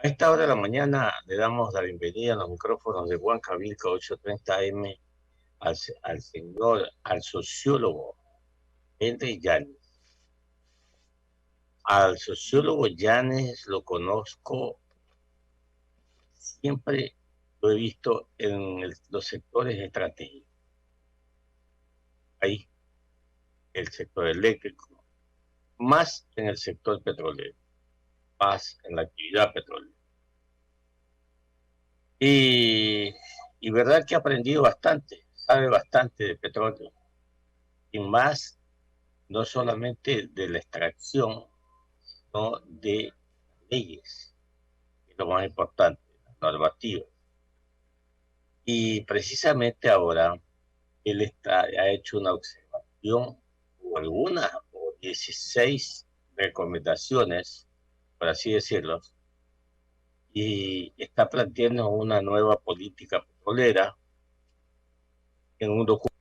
A esta hora de la mañana le damos la bienvenida a los micrófonos de Huancavilca 830 AM al sociólogo Henry Llanes. Al sociólogo Llanes lo conozco, siempre lo he visto en los sectores estratégicos. Ahí, el sector eléctrico, más en el sector petrolero, más en la actividad petrolera. Y, y verdad que ha aprendido bastante, sabe bastante de petróleo, y más no solamente de la extracción, sino de leyes, que es lo más importante, normativas. Y precisamente ahora ha hecho una observación o algunas, o 16 recomendaciones, por así decirlo, y está planteando una nueva política petrolera en un documento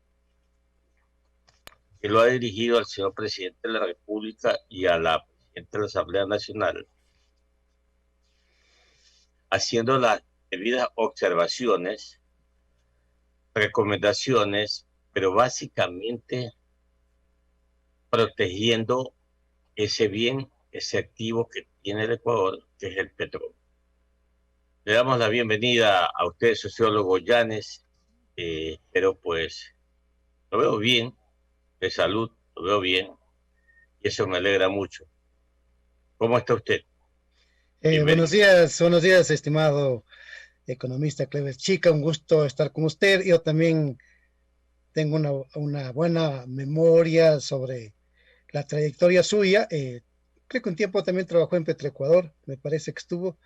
que lo ha dirigido al señor presidente de la República y a la presidenta de la Asamblea Nacional, haciendo las debidas observaciones, recomendaciones, pero básicamente protegiendo ese bien, ese activo que tiene el Ecuador, que es el petróleo. Le damos la bienvenida a usted, sociólogo Llanes, pero pues lo veo bien, de salud, lo veo bien, y eso me alegra mucho. ¿Cómo está usted? Bienvenido. Buenos días, estimado economista Cleves Chica, un gusto estar con usted. Yo también tengo una buena memoria sobre la trayectoria suya. Creo que un tiempo también trabajó en Petroecuador, me parece que estuvo.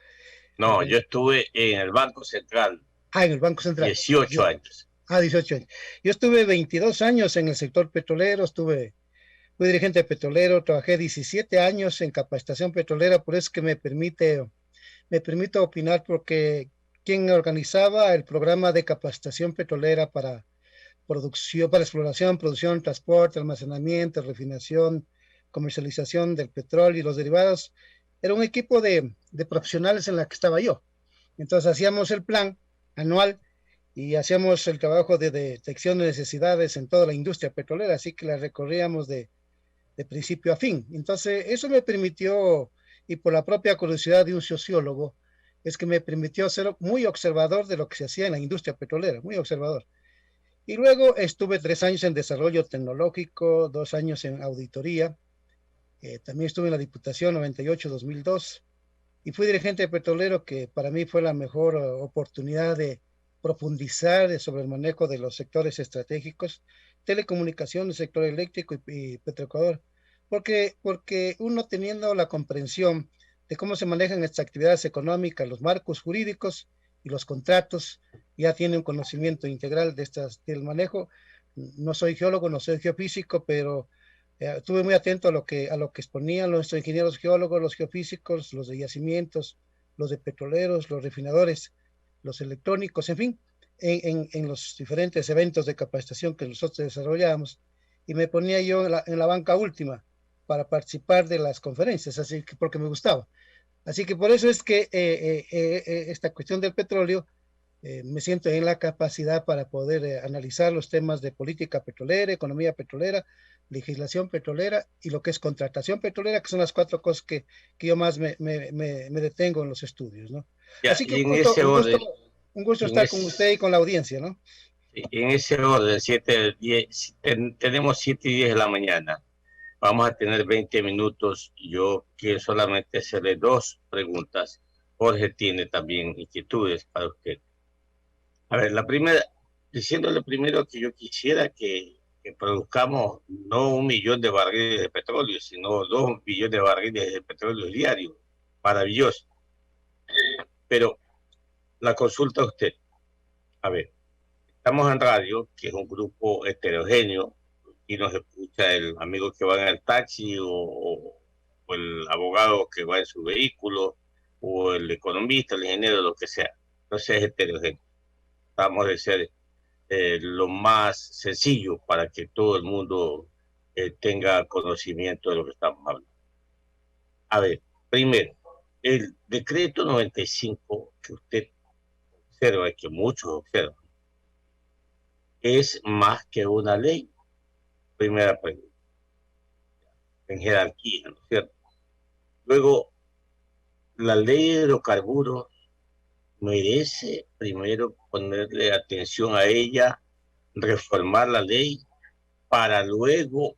No, yo estuve en el Banco Central En el Banco Central. 18 años. 18 años. Yo estuve 22 años en el sector petrolero, fui dirigente petrolero, trabajé 17 años en capacitación petrolera, por eso es que me permito opinar porque quien organizaba el programa de capacitación petrolera para producción, para exploración, producción, transporte, almacenamiento, refinación, comercialización del petróleo y los derivados, era un equipo de profesionales en la que estaba yo. Entonces hacíamos el plan anual y hacíamos el trabajo de detección de necesidades en toda la industria petrolera, así que la recorríamos de principio a fin. Entonces, eso me permitió, y por la propia curiosidad de un sociólogo, es que me permitió ser muy observador de lo que se hacía en la industria petrolera, muy observador. Y luego estuve 3 años en desarrollo tecnológico, 2 años en auditoría, también estuve en la Diputación 98-2002 y fui dirigente petrolero, que para mí fue la mejor oportunidad de profundizar sobre el manejo de los sectores estratégicos, telecomunicaciones, sector eléctrico y Petroecuador, porque uno teniendo la comprensión de cómo se manejan estas actividades económicas, los marcos jurídicos y los contratos, ya tiene un conocimiento integral del manejo. No soy geólogo, no soy geofísico, pero estuve muy atento a lo que exponían los ingenieros geólogos, los geofísicos, los de yacimientos, los de petroleros, los refinadores, los electrónicos, en fin, en los diferentes eventos de capacitación que nosotros desarrollábamos. Y me ponía yo en la banca última para participar de las conferencias, así que porque me gustaba. Así que por eso es que esta cuestión del petróleo me siento en la capacidad para poder analizar los temas de política petrolera, economía petrolera, legislación petrolera y lo que es contratación petrolera, que son las cuatro cosas que yo más me detengo en los estudios, ¿no? Ya, Así que y en ese orden, un gusto en, estar con es, usted y con la audiencia, ¿no? en ese orden, 10, tenemos 7:10 de la mañana. Vamos a tener 20 minutos. Yo quiero solamente hacerle dos preguntas. Jorge tiene también inquietudes para usted. A ver, la primera, diciéndole primero que yo quisiera que produzcamos no 1 millón de barriles de petróleo, sino 2 millones de barriles de petróleo diario. Maravilloso. Pero la consulta a usted. A ver, estamos en radio, que es un grupo heterogéneo, y nos escucha el amigo que va en el taxi o el abogado que va en su vehículo o el economista, el ingeniero, lo que sea. Entonces es heterogéneo. Vamos a ser lo más sencillo para que todo el mundo tenga conocimiento de lo que estamos hablando. A ver, primero, decreto 95 que usted observa y que muchos observan, es más que una ley. Primera pregunta, en jerarquía, ¿no es cierto? Luego, la ley de hidrocarburos merece primero ponerle atención a ella, reformar la ley para luego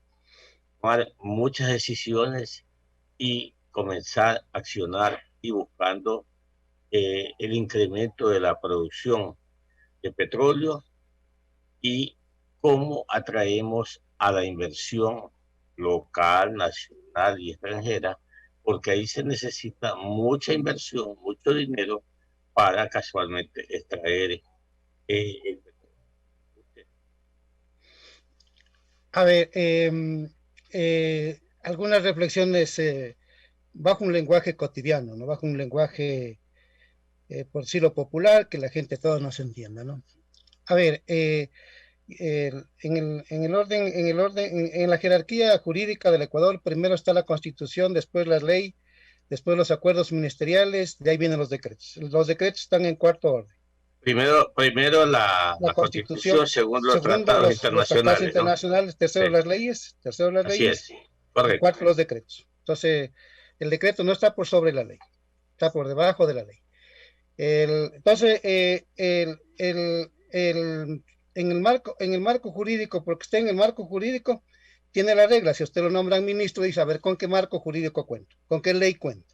tomar muchas decisiones y comenzar a accionar y buscando el incremento de la producción de petróleo y cómo atraemos a la inversión local, nacional y extranjera, porque ahí se necesita mucha inversión, mucho dinero para casualmente extraer el petróleo. A ver, algunas reflexiones bajo un lenguaje cotidiano, ¿no? Bajo un lenguaje, por decirlo popular, que la gente todos nos entienda, ¿no? A ver, en la jerarquía jurídica del Ecuador, primero está la Constitución, después la ley, después los acuerdos ministeriales, de ahí vienen los decretos. Los decretos están en cuarto orden. Primero La la Constitución, Constitución, segundo los segundo tratados los tratados internacionales, ¿no? internacionales, Sí, tercero las así leyes es, y correcto. cuarto los decretos. Entonces, el decreto no está por sobre la ley, está por debajo de la ley. Entonces, en el marco jurídico, porque está en el marco jurídico, tiene la regla. Si usted lo nombran ministro, dice, a ver, ¿con qué marco jurídico cuento? ¿Con qué ley cuento?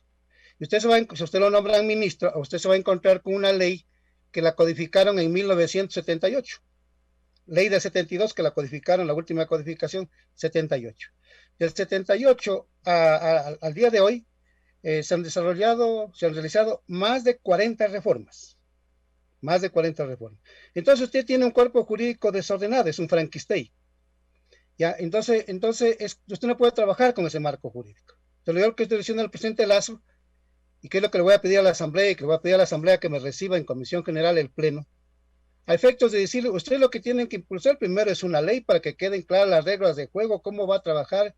Y si usted lo nombran ministro, usted se va a encontrar con una ley que la codificaron en 1978. Ley de 72 que la codificaron, la última codificación, 78. Del 78 al día de hoy, se han realizado más de 40 reformas. Más de 40 reformas. Entonces usted tiene un cuerpo jurídico desordenado, es un franquistey. ¿Ya? Entonces usted no puede trabajar con ese marco jurídico. Te lo digo que estoy diciendo al presidente Lazo, y que es lo que le voy a pedir a la Asamblea, y que le voy a pedir a la Asamblea que me reciba en Comisión General el Pleno, a efectos de decirle, ustedes lo que tienen que impulsar primero es una ley para que queden claras las reglas de juego, cómo va a trabajar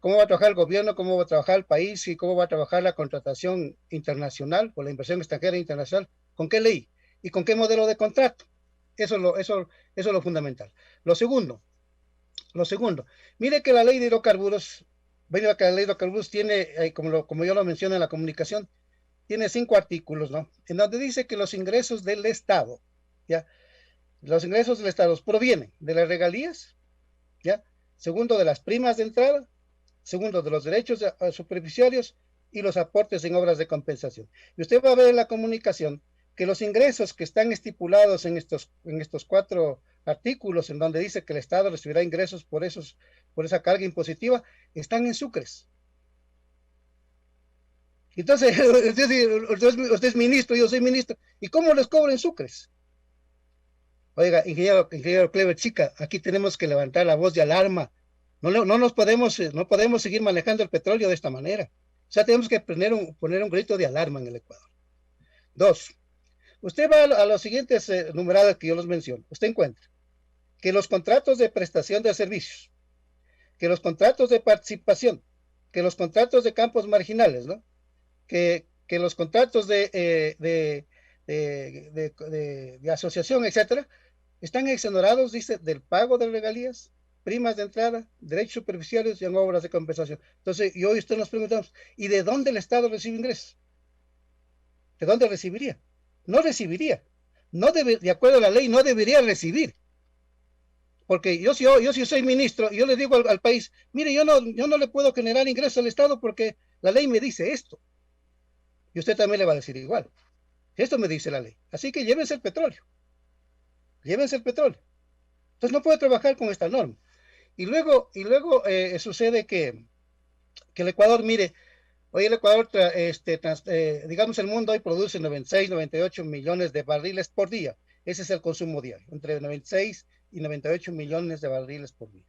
el gobierno, cómo va a trabajar el país y cómo va a trabajar la contratación internacional o la inversión extranjera internacional, con qué ley y con qué modelo de contrato. Eso es lo fundamental. Lo segundo, mire que la ley de hidrocarburos, mire que la ley de hidrocarburos tiene, como yo lo menciono en la comunicación, tiene 5 artículos, ¿no? En donde dice que los ingresos del Estado, ¿ya? Los ingresos del Estado provienen de las regalías, ¿ya? Segundo, de las primas de entrada. Segundo, de los derechos superficiarios y los aportes en obras de compensación. Y usted va a ver en la comunicación que los ingresos que están estipulados en estos 4 artículos, en donde dice que el Estado recibirá ingresos por esa carga impositiva, están en sucres. Entonces, usted es ministro, yo soy ministro, ¿y cómo les cobro en sucres? Oiga, ingeniero Clever Chica, aquí tenemos que levantar la voz de alarma. No podemos seguir manejando el petróleo de esta manera. O sea, tenemos que poner un grito de alarma en el Ecuador. 2, usted va a los siguientes numerados que yo los menciono. Usted encuentra que los contratos de prestación de servicios, que los contratos de participación, que los contratos de campos marginales, ¿no? Que los contratos de asociación, etcétera, están exonerados, dice, del pago de regalías, primas de entrada, derechos superficiales y en obras de compensación. Entonces, y hoy usted nos preguntamos, ¿y de dónde el Estado recibe ingresos? ¿De dónde recibiría? No recibiría. De acuerdo a la ley, no debería recibir. Porque yo si soy ministro, yo le digo al país, mire, yo no le puedo generar ingresos al Estado porque la ley me dice esto. Y usted también le va a decir igual. Esto me dice la ley. Así que llévense el petróleo. Llévense el petróleo. Entonces no puede trabajar con esta norma. Y luego sucede que el Ecuador, mire, hoy el Ecuador, digamos, el mundo hoy produce 96, 98 millones de barriles por día. Ese es el consumo diario, entre 96 y 98 millones de barriles por día.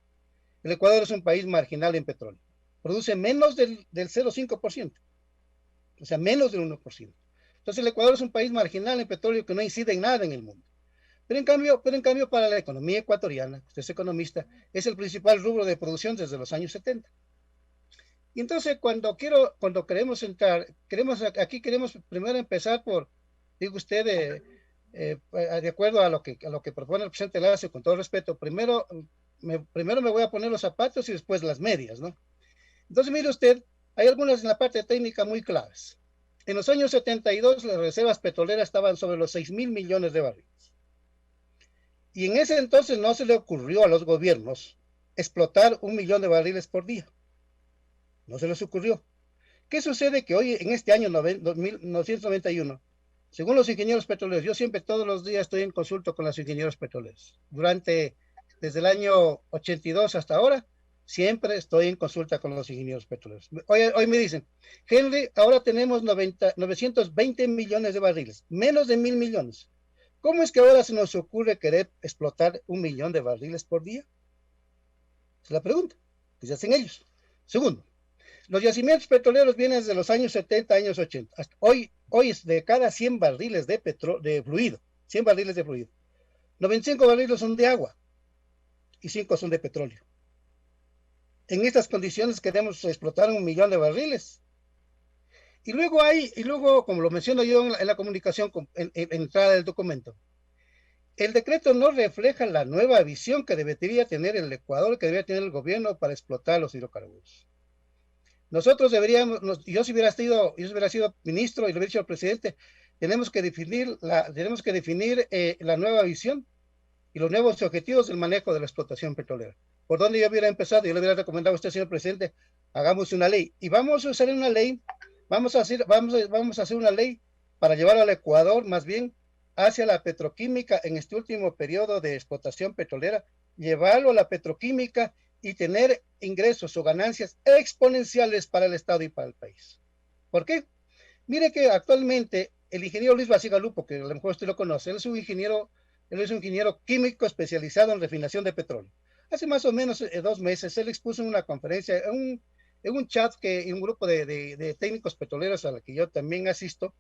El Ecuador es un país marginal en petróleo. Produce menos del 0,5%. O sea, menos del 1%. Entonces el Ecuador es un país marginal en petróleo que no incide en nada en el mundo. Pero en cambio para la economía ecuatoriana, usted es economista, es el principal rubro de producción desde los años 70. Y entonces cuando queremos entrar, aquí queremos primero empezar por, digo usted, de acuerdo a lo que propone el presidente Lazo, con todo respeto, primero me voy a poner los zapatos y después las medias, ¿no? Entonces, mire usted, hay algunas en la parte técnica muy claves. En los años 72, las reservas petroleras estaban sobre los 6.000 millones de barriles. Y en ese entonces no se le ocurrió a los gobiernos explotar 1 millón de barriles por día. No se les ocurrió. ¿Qué sucede? Que hoy, en este año 1991, según los ingenieros petroleros, yo siempre todos los días estoy en consulta con los ingenieros petroleros. Desde el año 82 hasta ahora, siempre estoy en consulta con los ingenieros petroleros. Hoy me dicen, Henry, ahora tenemos 920 millones de barriles, menos de 1.000 millones. ¿Cómo es que ahora se nos ocurre querer explotar 1 millón de barriles por día? Es la pregunta que se hacen ellos. Segundo, los yacimientos petroleros vienen desde los años 70, años 80. Hasta hoy es de cada 100 barriles de fluido, 100 barriles de fluido, 95 barriles son de agua y 5 son de petróleo. En estas condiciones queremos explotar 1 millón de barriles. Y luego, como lo menciono yo en la comunicación, en entrada del documento, el decreto no refleja la nueva visión que debería tener el Ecuador, que debería tener el gobierno para explotar los hidrocarburos. Nosotros deberíamos, yo si hubiera sido ministro y lo hubiera dicho al presidente, tenemos que definir la nueva visión y los nuevos objetivos del manejo de la explotación petrolera. ¿Por dónde yo hubiera empezado? Yo le hubiera recomendado a usted, señor presidente, hagamos una ley. Y vamos a usar una ley, vamos a hacer una ley para llevar al Ecuador más bien hacia la petroquímica en este último periodo de explotación petrolera, llevarlo a la petroquímica y tener ingresos o ganancias exponenciales para el Estado y para el país. ¿Por qué? Mire que actualmente el ingeniero Luis Basigalupo, que a lo mejor usted lo conoce, él es un ingeniero químico especializado en refinación de petróleo. Hace más o menos 2 meses, él expuso en una conferencia, en un chat, en un grupo de técnicos petroleros a la que yo también asisto,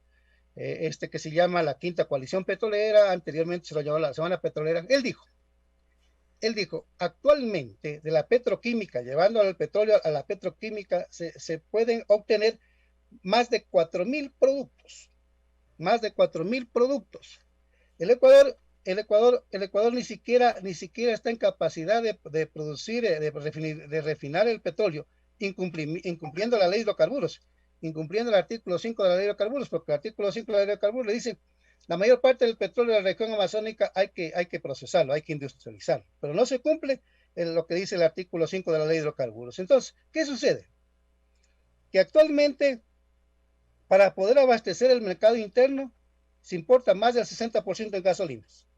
que se llama la Quinta Coalición Petrolera, anteriormente se lo llamó la Semana Petrolera. Él dijo, actualmente de la petroquímica, llevando al petróleo a la petroquímica, se pueden obtener más de 4.000 productos. Más de 4.000 productos. El Ecuador ni siquiera está en capacidad de producir, de refinar el petróleo, incumpliendo la ley de hidrocarburos, incumpliendo el artículo 5 de la ley de hidrocarburos, porque el artículo 5 de la ley de hidrocarburos le dice, la mayor parte del petróleo de la región amazónica hay que procesarlo, hay que industrializarlo, pero no se cumple lo que dice el artículo 5 de la ley de hidrocarburos. Entonces, ¿qué sucede? Que actualmente, para poder abastecer el mercado interno, se importa más del 60% en gasolinas,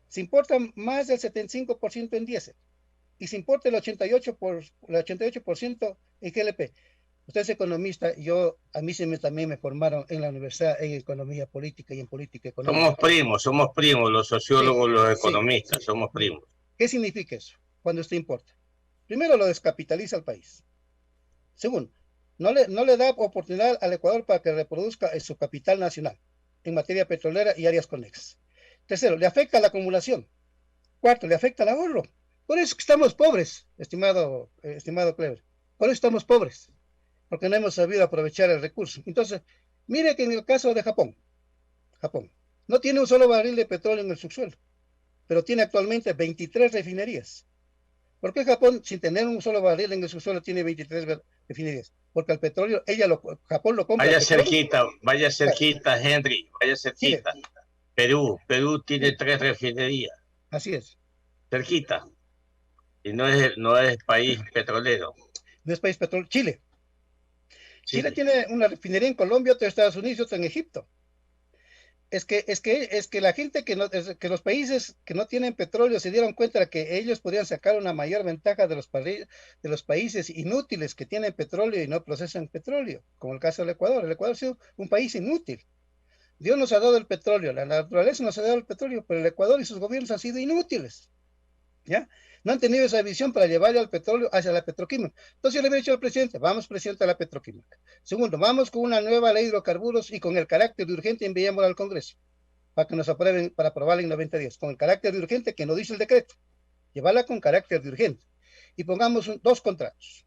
se importa más del 75% en diésel, y se importa el 88% en GLP. Usted es economista, a mí también me formaron en la universidad en economía política y en política económica. Somos primos, los sociólogos, sí, los economistas, sí. Somos primos. ¿Qué significa eso cuando usted importa? Primero, lo descapitaliza al país. Segundo, no le da oportunidad al Ecuador para que reproduzca su capital nacional en materia petrolera y áreas conexas. Tercero, le afecta la acumulación. Cuarto, le afecta el ahorro. Por eso que estamos pobres, estimado Clever. Por eso estamos pobres, porque no hemos sabido aprovechar el recurso. Entonces, mire que en el caso de Japón no tiene un solo barril de petróleo en el subsuelo, pero tiene actualmente 23 refinerías. ¿Por qué Japón, sin tener un solo barril en el subsuelo, tiene 23 refinerías? Porque el petróleo, Japón lo compra. Vaya cerquita, Henry, vaya cerquita. Sí. Perú tiene 3 refinerías. Así es. Cerquita. Y no es país petrolero. No es país petrolero. Chile tiene una refinería en Colombia, otra en Estados Unidos, otra en Egipto. Es que la gente que los países que no tienen petróleo se dieron cuenta de que ellos podrían sacar una mayor ventaja de los países inútiles que tienen petróleo y no procesan petróleo, como el caso del Ecuador. El Ecuador ha sido un país inútil. Dios nos ha dado el petróleo, la naturaleza nos ha dado el petróleo, pero el Ecuador y sus gobiernos han sido inútiles. ¿Ya? No han tenido esa visión para llevarle al petróleo hacia la petroquímica. Entonces yo le había dicho al presidente, vamos presidente a la petroquímica. Segundo, vamos con una nueva ley de hidrocarburos y con el carácter de urgente enviémosla al Congreso para que nos aprueben, para aprobarla en 90 días, con el carácter de urgente que no dice el decreto. Llevarla con carácter de urgente. Y pongamos 2 contratos.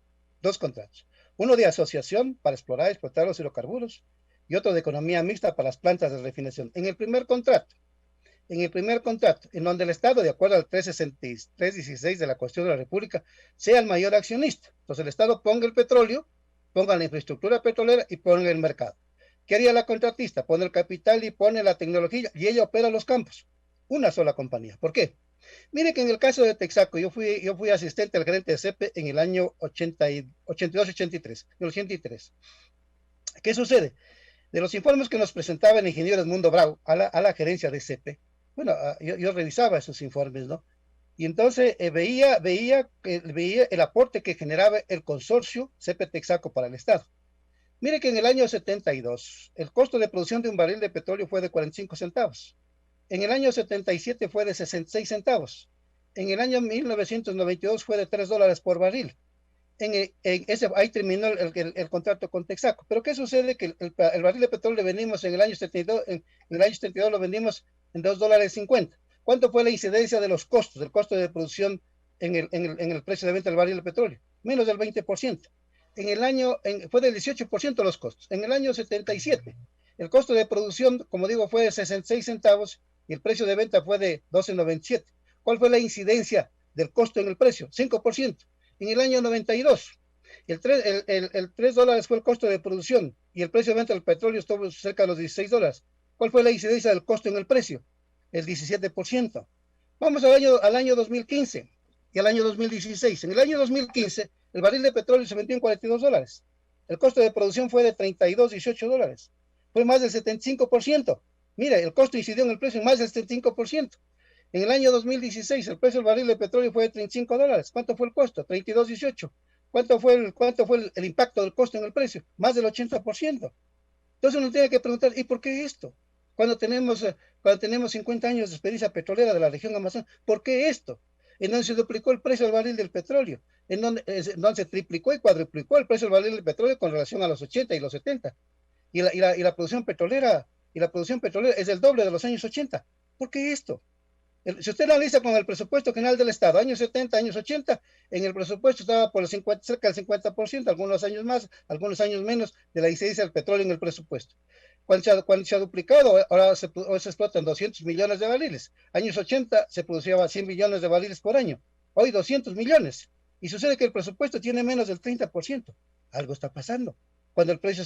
Uno de asociación para explorar y explotar los hidrocarburos y otro de economía mixta para las plantas de refinación. En el primer contrato, en donde el Estado, de acuerdo al 316 de la Constitución de la República, sea el mayor accionista. Entonces el Estado ponga el petróleo, ponga la infraestructura petrolera y ponga el mercado. ¿Qué haría la contratista? Pone el capital y pone la tecnología y ella opera los campos. Una sola compañía. ¿Por qué? Mire que en el caso de Texaco, yo fui asistente al gerente de CEPE en el año 82-83, en el 83. ¿Qué sucede? De los informes que nos presentaba el ingeniero Edmundo Brau a la gerencia de CEPE, bueno, yo revisaba esos informes, ¿no? Y entonces veía el aporte que generaba el consorcio CEPE Texaco para el Estado. Mire que en el año 72 el costo de producción de un barril de petróleo fue de 45 centavos. En el año 77 fue de 66 centavos. En el año 1992 fue de $3 por barril. Ahí terminó el contrato con Texaco. Pero ¿qué sucede? Que el barril de petróleo le vendimos en el año 72, en el año 72 lo vendimos en $2.50. ¿Cuánto fue la incidencia de los costos, del costo de producción en el precio de venta del barril de petróleo? Menos del 20%. Fue del 18% los costos. En el año 77, el costo de producción, como digo, fue de 66 centavos y el precio de venta fue de 12.97. ¿Cuál fue la incidencia del costo en el precio? 5%. En el año 92, el $3 fue el costo de producción y el precio de venta del petróleo estuvo cerca de los $16. ¿Cuál fue la incidencia del costo en el precio? El 17%. Vamos al año 2015 y al año 2016. En el año 2015, el barril de petróleo se vendió en $42. El costo de producción fue de $32.18. Fue más del 75%. Mira, el costo incidió en el precio en más del 75%. En el año 2016, el precio del barril de petróleo fue de $35. ¿Cuánto fue el costo? 32.18. ¿Cuánto fue el impacto del costo en el precio? Más del 80%. Entonces uno tiene que preguntar, ¿y por qué esto? Cuando tenemos 50 años de experiencia petrolera de la región Amazon, ¿por qué esto? En donde se duplicó el precio del barril del petróleo, en donde se triplicó y cuadruplicó el precio del barril del petróleo con relación a los 80 y los 70. Y la producción petrolera es el doble de los años 80. ¿Por qué esto? Si usted lo analiza con el presupuesto general del Estado, años 70, años 80, en el presupuesto estaba por cerca del 50%, algunos años más, algunos años menos, de la incidencia del petróleo en el presupuesto. Cuando se ha duplicado, ahora se explotan 200 millones de barriles. Años 80 se producía 100 millones de barriles por año. Hoy 200 millones. Y sucede que el presupuesto tiene menos del 30%. Algo está pasando. Cuando el precio,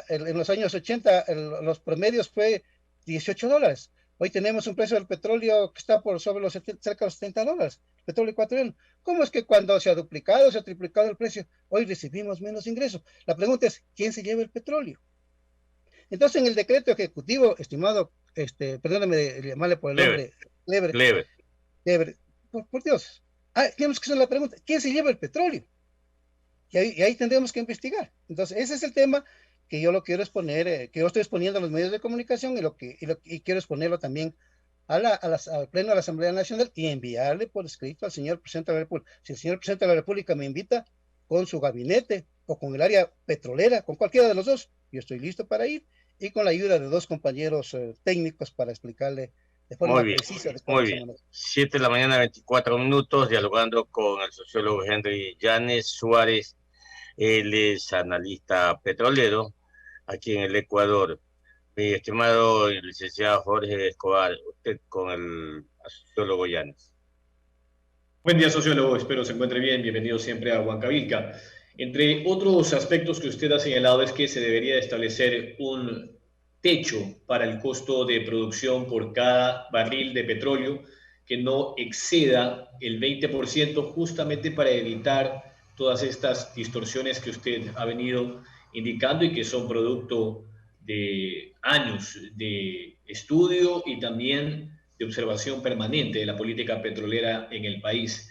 en los años 80, los promedios fue $18. Hoy tenemos un precio del petróleo que está por sobre cerca de los $70, petróleo ecuatoriano. ¿Cómo es que cuando se ha duplicado, se ha triplicado el precio, hoy recibimos menos ingresos? La pregunta es, ¿quién se lleva el petróleo? Entonces, en el decreto ejecutivo, estimado, perdóname de llamarle por el nombre, Clever. por Dios, tenemos que hacer la pregunta, ¿quién se lleva el petróleo? Y ahí tendremos que investigar. Entonces, ese es el tema que yo lo quiero exponer, que yo estoy exponiendo a los medios de comunicación y quiero exponerlo también al Pleno de la Asamblea Nacional y enviarle por escrito al señor Presidente de la República. Si el señor Presidente de la República me invita con su gabinete o con el área petrolera, con cualquiera de los dos, yo estoy listo para ir y con la ayuda de dos compañeros técnicos para explicarle de forma Muy bien, precisa de cómo muy se bien. maneja. 7 de la mañana, 24 minutos, dialogando con el sociólogo Henry Llanes Suárez. Él es analista petrolero aquí en el Ecuador. Mi estimado licenciado Jorge Escobar, usted con el sociólogo Llanes. Buen día, sociólogo. Espero se encuentre bien. Bienvenido siempre a Huancavilca. Entre otros aspectos que usted ha señalado es que se debería establecer un techo para el costo de producción por cada barril de petróleo que no exceda el 20%, justamente para evitar todas estas distorsiones que usted ha venido indicando y que son producto de años de estudio y también de observación permanente de la política petrolera en el país.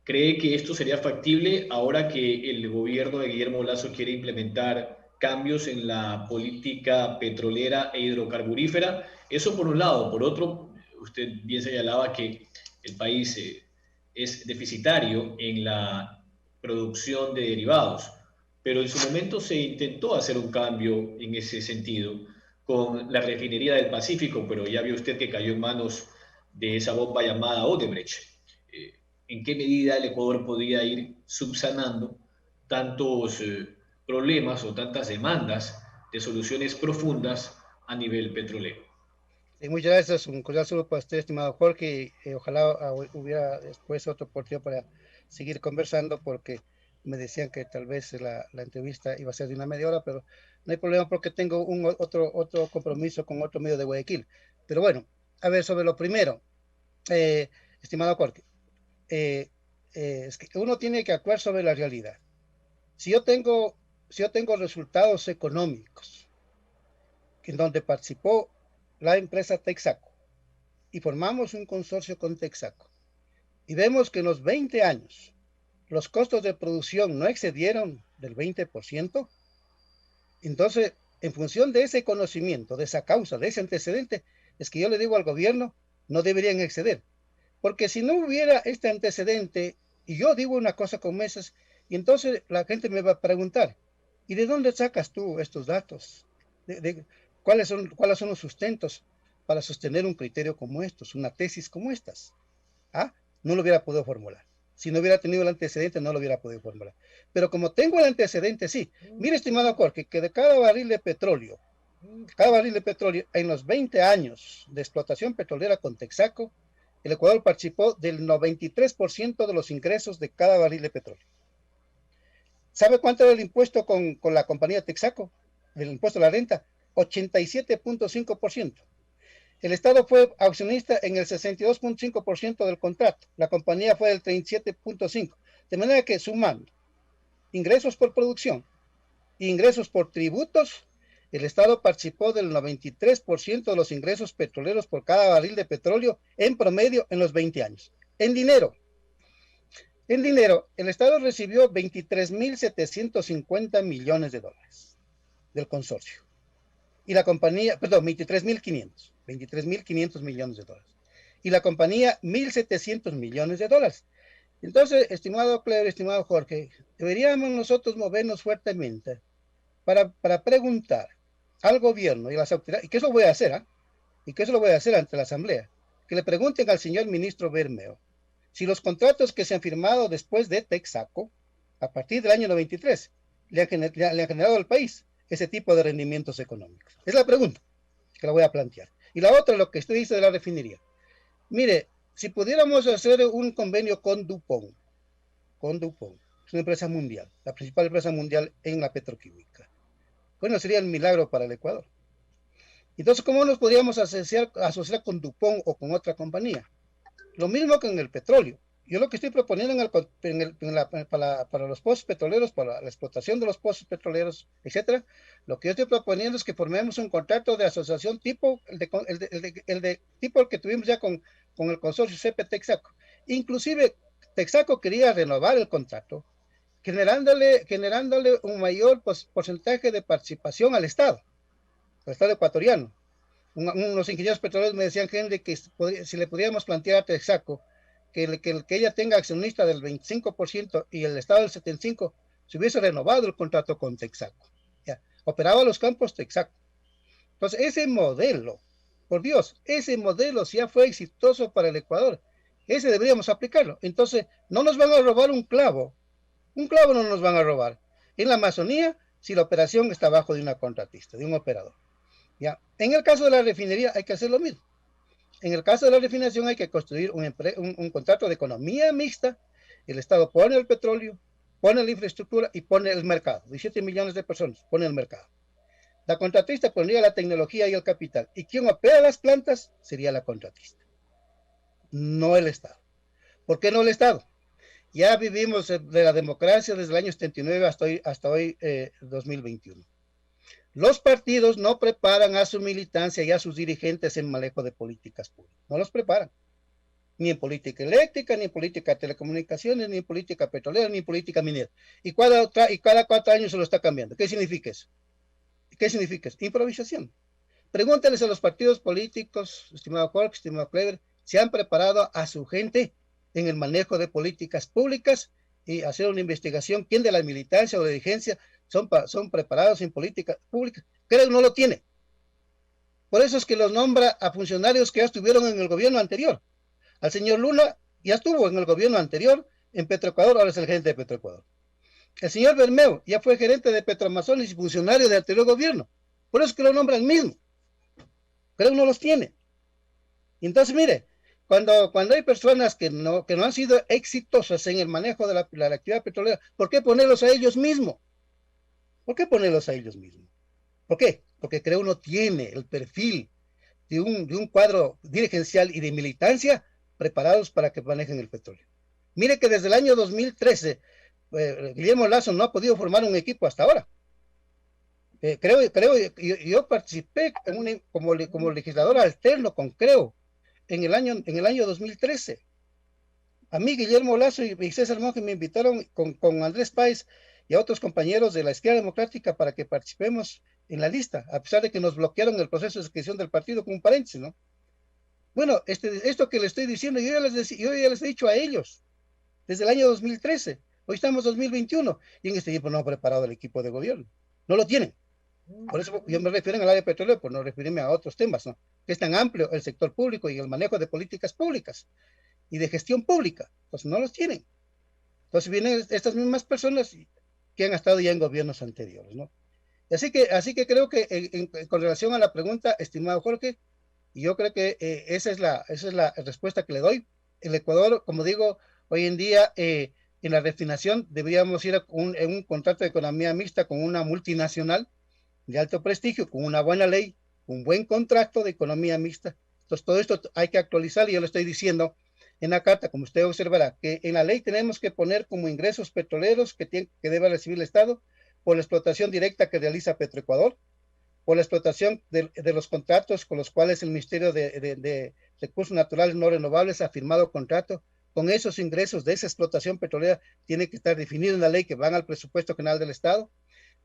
¿Cree que esto sería factible ahora que el gobierno de Guillermo Lasso quiere implementar cambios en la política petrolera e hidrocarburífera? Eso por un lado. Por otro, usted bien señalaba que el país es deficitario en la producción de derivados, pero en su momento se intentó hacer un cambio en ese sentido con la refinería del Pacífico, pero ya vio usted que cayó en manos de esa bomba llamada Odebrecht. ¿En qué medida el Ecuador podría ir subsanando tantos problemas o tantas demandas de soluciones profundas a nivel petrolero. Sí, muchas gracias. Un cordial saludo para usted, estimado Jorge. Ojalá hubiera después otra oportunidad para seguir conversando, porque me decían que tal vez la entrevista iba a ser de una media hora, pero no hay problema porque tengo otro compromiso con otro medio de Guayaquil. Pero bueno, a ver, sobre lo primero, estimado Jorge, es que uno tiene que actuar sobre la realidad. Si yo tengo resultados económicos en donde participó la empresa Texaco y formamos un consorcio con Texaco y vemos que en los 20 años los costos de producción no excedieron del 20%, entonces, en función de ese conocimiento, de esa causa, de ese antecedente, es que yo le digo al gobierno, no deberían exceder. Porque si no hubiera este antecedente, y yo digo una cosa como esas, y entonces la gente me va a preguntar, ¿y de dónde sacas tú estos datos? ¿Cuáles son los sustentos para sostener un criterio como estos, una tesis como estas? ¿Ah? No lo hubiera podido formular. Si no hubiera tenido el antecedente, no lo hubiera podido formular. Pero como tengo el antecedente, sí. Mire, estimado Jorge, que de cada barril de petróleo, en los 20 años de explotación petrolera con Texaco, el Ecuador participó del 93% de los ingresos de cada barril de petróleo. ¿Sabe cuánto era el impuesto con la compañía Texaco? El impuesto a la renta, 87.5%. El Estado fue accionista en el 62.5% del contrato. La compañía fue del 37.5%. De manera que sumando ingresos por producción e ingresos por tributos, el Estado participó del 93% de los ingresos petroleros por cada barril de petróleo en promedio en los 20 años. En dinero, el Estado recibió 23.750 millones de dólares del consorcio. Y la compañía, perdón, 23.500 millones de dólares. Y la compañía, 1.700 millones de dólares. Entonces, estimado Cleber, estimado Jorge, deberíamos nosotros movernos fuertemente para preguntar al gobierno y a las autoridades, y que eso voy a hacer, y que eso lo voy a hacer ante la Asamblea, que le pregunten al señor ministro Bermeo si los contratos que se han firmado después de Texaco, a partir del año 93, le han generado al país ese tipo de rendimientos económicos. Es la pregunta que la voy a plantear. Y la otra, lo que usted dice de la refinería. Mire, si pudiéramos hacer un convenio con DuPont, es una empresa mundial, la principal empresa mundial en la petroquímica. Bueno, sería el milagro para el Ecuador. Entonces, ¿cómo nos podríamos asociar con DuPont o con otra compañía? Lo mismo que en el petróleo. Yo lo que estoy proponiendo para los pozos petroleros, para la explotación de los pozos petroleros, etcétera, lo que yo estoy proponiendo es que formemos un contrato de asociación tipo el que tuvimos ya con el consorcio CP Texaco. Inclusive, Texaco quería renovar el contrato, generándole un mayor porcentaje de participación al Estado ecuatoriano. Unos ingenieros petroleros me decían, Henry, que si le pudiéramos plantear a Texaco que ella tenga accionista del 25% y el Estado del 75%, se hubiese renovado el contrato con Texaco. Ya, operaba los campos Texaco. Entonces, ese modelo, por Dios, ese modelo ya fue exitoso para el Ecuador. Ese deberíamos aplicarlo. Entonces, no nos van a robar un clavo no nos van a robar. En la Amazonía, si la operación está bajo de una contratista, de un operador. ¿Ya? En el caso de la refinería hay que hacer lo mismo. En el caso de la refinación hay que construir un contrato de economía mixta. El Estado pone el petróleo, pone la infraestructura y pone el mercado. 17 millones de personas pone el mercado. La contratista pondría la tecnología y el capital. Y quien opera las plantas sería la contratista, no el Estado. ¿Por qué no el Estado? Ya vivimos de la democracia desde el año 79 hasta hoy 2021. Los partidos no preparan a su militancia y a sus dirigentes en manejo de políticas públicas. No los preparan. Ni en política eléctrica, ni en política de telecomunicaciones, ni en política petrolera, ni en política minera. Y cada 4 años se lo está cambiando. ¿Qué significa eso? ¿Qué significa eso? Improvisación. Pregúntales a los partidos políticos, estimado Jorge, estimado Clever, si han preparado a su gente en el manejo de políticas públicas y hacer una investigación. ¿Quién de la militancia o de dirigencia son preparados en política pública? Creo que no lo tiene. Por eso es que los nombra a funcionarios que ya estuvieron en el gobierno anterior. Al señor Luna ya estuvo en el gobierno anterior en Petroecuador, ahora es el gerente de Petroecuador. El señor Bermeo ya fue gerente de Petroamazonas y funcionario del anterior gobierno. Por eso es que lo nombra el mismo. Pero no los tiene. Y entonces, mire, cuando hay personas que no han sido exitosas en el manejo de la actividad petrolera, ¿por qué ponerlos a ellos mismos? ¿Por qué ponerlos a ellos mismos? ¿Por qué? Porque creo uno tiene el perfil de un cuadro dirigencial y de militancia preparados para que manejen el petróleo. Mire que desde el año 2013, Guillermo Lasso no ha podido formar un equipo hasta ahora. Yo participé como legislador alterno con Creo en el año 2013. A mí, Guillermo Lasso y César Monge me invitaron con Andrés Páez y a otros compañeros de la izquierda democrática para que participemos en la lista, a pesar de que nos bloquearon el proceso de inscripción del partido con un paréntesis, ¿no? Bueno, esto que le estoy diciendo, yo ya les he dicho a ellos desde el año 2013. Hoy estamos en 2021 y en este tiempo no han preparado el equipo de gobierno. No lo tienen. Por eso yo me refiero al área petrolera, por no referirme a otros temas, ¿no? Que es tan amplio el sector público y el manejo de políticas públicas y de gestión pública. Entonces no los tienen. Entonces vienen estas mismas personas que han estado ya en gobiernos anteriores, ¿no? Así que creo que con relación a la pregunta, estimado Jorge, yo creo que esa es la respuesta que le doy. El Ecuador, como digo, hoy en día en la refinación deberíamos ir en un contrato de economía mixta con una multinacional de alto prestigio, con una buena ley, un buen contrato de economía mixta. Entonces todo esto hay que actualizar y yo le estoy diciendo en la carta, como usted observará, que en la ley tenemos que poner como ingresos petroleros que debe recibir el Estado por la explotación directa que realiza Petroecuador, por la explotación de los contratos con los cuales el Ministerio de Recursos Naturales No Renovables ha firmado contrato. Con esos ingresos de esa explotación petrolera tiene que estar definido en la ley que van al presupuesto general del Estado.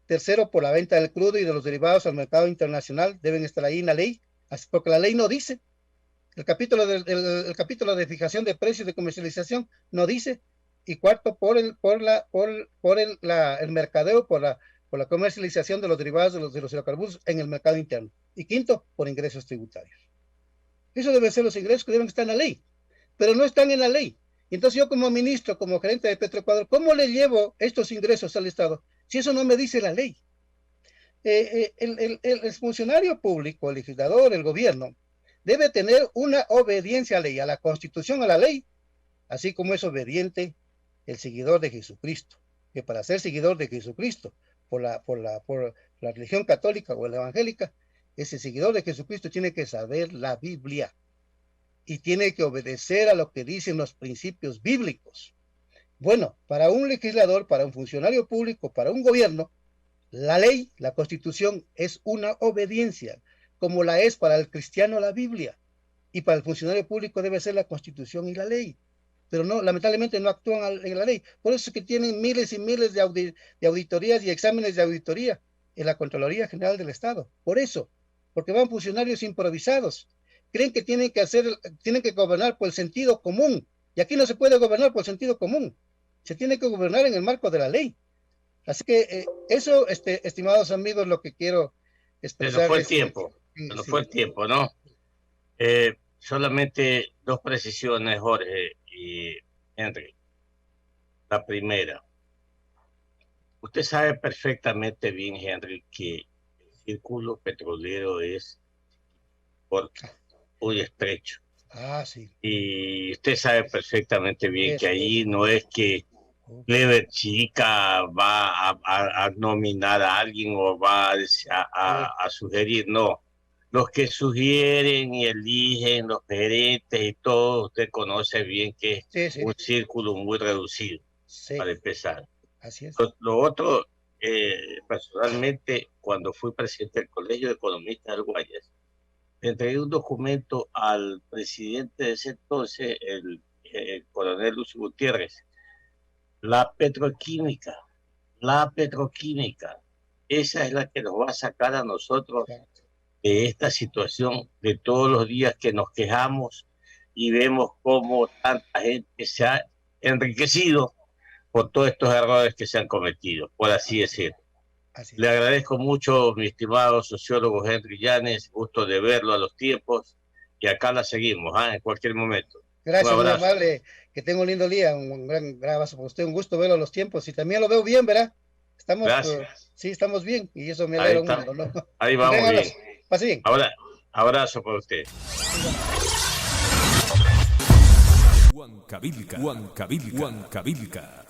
Tercero, por la venta del crudo y de los derivados al mercado internacional, deben estar ahí en la ley, porque la ley no dice. El capítulo de fijación de precios de comercialización no dice. Y cuarto, por el mercadeo, por la comercialización de los derivados de los hidrocarburos en el mercado interno. Y quinto, por ingresos tributarios. Eso deben ser los ingresos que deben estar en la ley, pero no están en la ley. Y entonces yo como ministro, como gerente de Petroecuador, ¿cómo le llevo estos ingresos al Estado si eso no me dice la ley? El funcionario público, el legislador, el gobierno, debe tener una obediencia a la ley, a la Constitución, a la ley, así como es obediente el seguidor de Jesucristo, que para ser seguidor de Jesucristo por la religión católica o la evangélica, ese seguidor de Jesucristo tiene que saber la Biblia y tiene que obedecer a lo que dicen los principios bíblicos. Bueno, para un legislador, para un funcionario público, para un gobierno, la ley, la Constitución es una obediencia, como la es para el cristiano la Biblia, y para el funcionario público debe ser la Constitución y la ley. Pero no, lamentablemente no actúan en la ley. Por eso es que tienen miles y miles de auditorías y exámenes de auditoría en la Contraloría General del Estado. Por eso, porque van funcionarios improvisados. Creen que tienen que gobernar por el sentido común. Y aquí no se puede gobernar por el sentido común. Se tiene que gobernar en el marco de la ley. Así que eso, estimados amigos, lo que quiero expresar. Se nos fue el tiempo, ¿no? Solamente dos precisiones, Jorge y Henry. La primera, usted sabe perfectamente bien, Henry, que el círculo petrolero es muy estrecho. Sí. Y usted sabe perfectamente bien que allí no es que Clever Chica va a nominar a alguien o va a sugerir, no. Los que sugieren y eligen, los gerentes y todo, usted conoce bien que es un círculo muy reducido, para empezar. Así es. Lo otro, personalmente, cuando fui presidente del Colegio de Economistas del Guayas, le entregué un documento al presidente de ese entonces, el coronel Lucio Gutiérrez. La petroquímica, esa es la que nos va a sacar a nosotros de esta situación de todos los días que nos quejamos y vemos cómo tanta gente se ha enriquecido por todos estos errores que se han cometido, por así decirlo. Le agradezco mucho, mi estimado sociólogo Henry Llanes, gusto de verlo a los tiempos, y acá la seguimos, en cualquier momento. Gracias, Un muy abrazo. amable. Que tenga un lindo día. Un gran abrazo para usted. Un gusto verlo a los tiempos. Y también lo veo bien, ¿verdad? Estamos, Gracias. sí, estamos bien. Y eso me Ahí alegra un está. mundo, ¿no? Ahí Un gran vamos bien. abrazo. Pase bien. Ahora, abrazo para usted. Huancavilca, Huancavilca, Huancavilca.